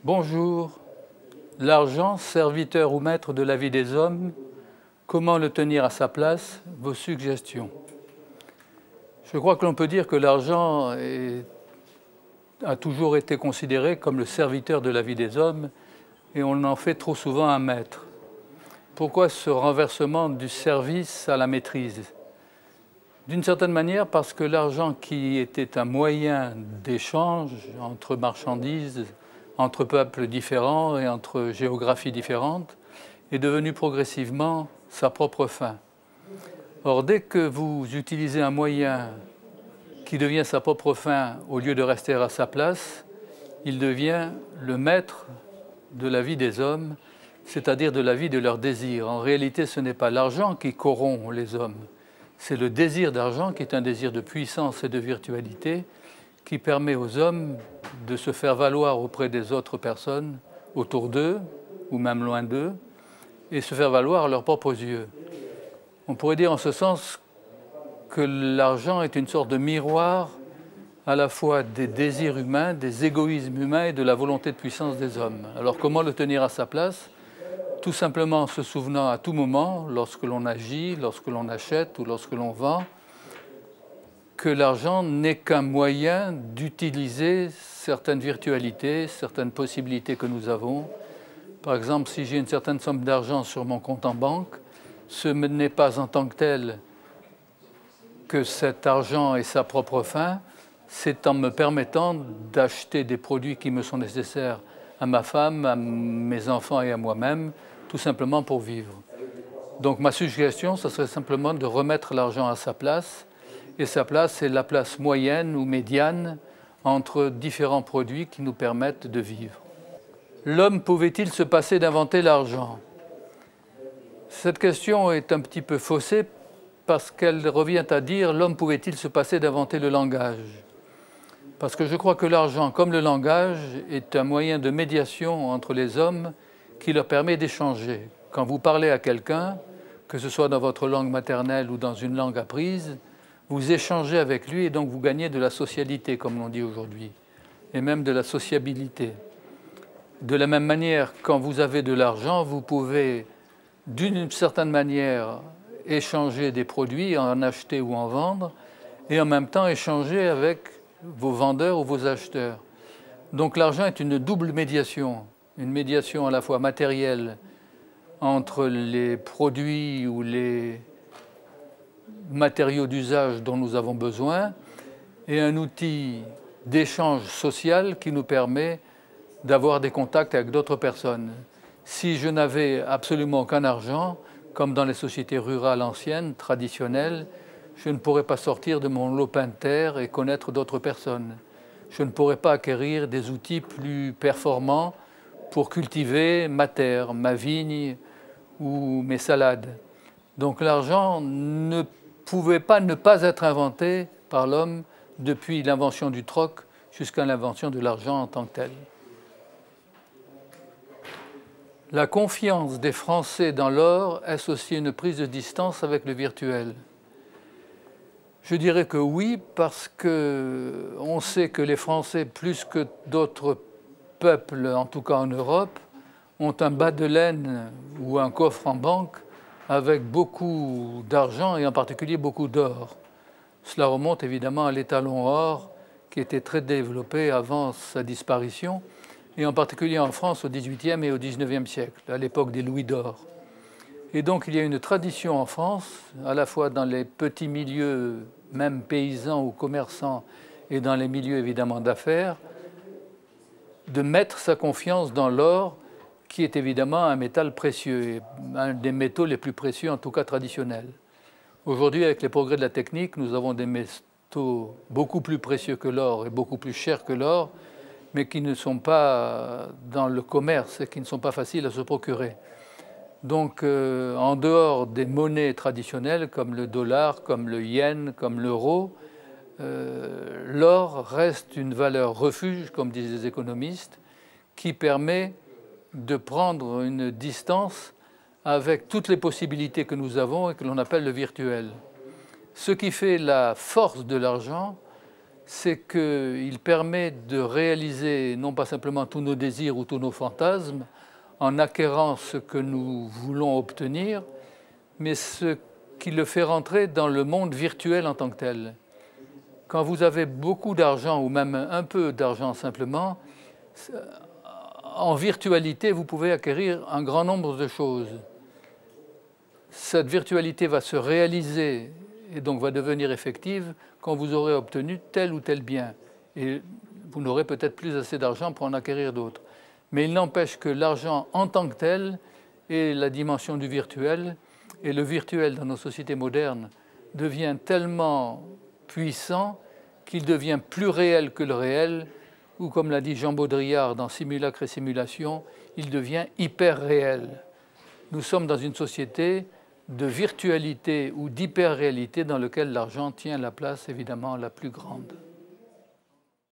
Bonjour. L'argent, serviteur ou maître de la vie des hommes, comment le tenir à sa place? Vos suggestions. Je crois que l'on peut dire que l'argent a toujours été considéré comme le serviteur de la vie des hommes et on en fait trop souvent un maître. Pourquoi ce renversement du service à la maîtrise? D'une certaine manière parce que l'argent qui était un moyen d'échange entre marchandises, entre peuples différents et entre géographies différentes, est devenu progressivement sa propre fin. Or, dès que vous utilisez un moyen qui devient sa propre fin au lieu de rester à sa place, il devient le maître de la vie des hommes, c'est-à-dire de la vie de leurs désirs. En réalité, ce n'est pas l'argent qui corrompt les hommes, c'est le désir d'argent qui est un désir de puissance et de virtualité qui permet aux hommes de se faire valoir auprès des autres personnes autour d'eux ou même loin d'eux et se faire valoir à leurs propres yeux. On pourrait dire en ce sens que l'argent est une sorte de miroir à la fois des désirs humains, des égoïsmes humains et de la volonté de puissance des hommes. Alors comment le tenir à sa place? Tout simplement en se souvenant à tout moment, lorsque l'on agit, lorsque l'on achète ou lorsque l'on vend, que l'argent n'est qu'un moyen d'utiliser certaines virtualités, certaines possibilités que nous avons. Par exemple, si j'ai une certaine somme d'argent sur mon compte en banque, ce n'est pas en tant que tel que cet argent est sa propre fin, c'est en me permettant d'acheter des produits qui me sont nécessaires à ma femme, à mes enfants et à moi-même, tout simplement pour vivre. Donc ma suggestion, ce serait simplement de remettre l'argent à sa place, et sa place, c'est la place moyenne ou médiane entre différents produits qui nous permettent de vivre. L'homme pouvait-il se passer d'inventer l'argent? Cette question est un petit peu faussée parce qu'elle revient à dire l'homme pouvait-il se passer d'inventer le langage? Parce que je crois que l'argent, comme le langage, est un moyen de médiation entre les hommes qui leur permet d'échanger. Quand vous parlez à quelqu'un, que ce soit dans votre langue maternelle ou dans une langue apprise, vous échangez avec lui et donc vous gagnez de la socialité, comme l'on dit aujourd'hui, et même de la sociabilité. De la même manière, quand vous avez de l'argent, vous pouvez, d'une certaine manière, échanger des produits, en acheter ou en vendre, et en même temps échanger avec vos vendeurs ou vos acheteurs. Donc l'argent est une double médiation, une médiation à la fois matérielle entre les produits ou les matériaux d'usage dont nous avons besoin et un outil d'échange social qui nous permet d'avoir des contacts avec d'autres personnes. Si je n'avais absolument aucun argent, comme dans les sociétés rurales anciennes, traditionnelles, je ne pourrais pas sortir de mon lopin de terre et connaître d'autres personnes. Je ne pourrais pas acquérir des outils plus performants pour cultiver ma terre, ma vigne ou mes salades. Donc l'argent ne pouvait pas ne pas être inventé par l'homme depuis l'invention du troc jusqu'à l'invention de l'argent en tant que tel. La confiance des Français dans l'or est-ce aussi une prise de distance avec le virtuel? Je dirais que oui, parce qu'on sait que les Français, plus que d'autres peuples, en tout cas en Europe, ont un bas de laine ou un coffre en banque avec beaucoup d'argent et en particulier beaucoup d'or. Cela remonte évidemment à l'étalon or qui était très développé avant sa disparition et en particulier en France au XVIIIe et au XIXe siècle, à l'époque des louis d'or. Et donc il y a une tradition en France, à la fois dans les petits milieux, même paysans ou commerçants, et dans les milieux évidemment d'affaires, de mettre sa confiance dans l'or, qui est évidemment un métal précieux, un des métaux les plus précieux, en tout cas traditionnels. Aujourd'hui, avec les progrès de la technique, nous avons des métaux beaucoup plus précieux que l'or et beaucoup plus chers que l'or, mais qui ne sont pas dans le commerce et qui ne sont pas faciles à se procurer. Donc, en dehors des monnaies traditionnelles, comme le dollar, comme le yen, comme l'euro, l'or reste une valeur refuge, comme disent les économistes, qui permet de prendre une distance avec toutes les possibilités que nous avons et que l'on appelle le virtuel. Ce qui fait la force de l'argent, c'est qu'il permet de réaliser non pas simplement tous nos désirs ou tous nos fantasmes en acquérant ce que nous voulons obtenir, mais ce qui le fait rentrer dans le monde virtuel en tant que tel. Quand vous avez beaucoup d'argent ou même un peu d'argent simplement, en virtualité, vous pouvez acquérir un grand nombre de choses. Cette virtualité va se réaliser et donc va devenir effective quand vous aurez obtenu tel ou tel bien. Et vous n'aurez peut-être plus assez d'argent pour en acquérir d'autres. Mais il n'empêche que l'argent en tant que tel est la dimension du virtuel, et le virtuel dans nos sociétés modernes devient tellement puissant qu'il devient plus réel que le réel, ou comme l'a dit Jean Baudrillard dans Simulacre et Simulation, il devient hyper réel. Nous sommes dans une société de virtualité ou d'hyper-réalité dans laquelle l'argent tient la place évidemment la plus grande.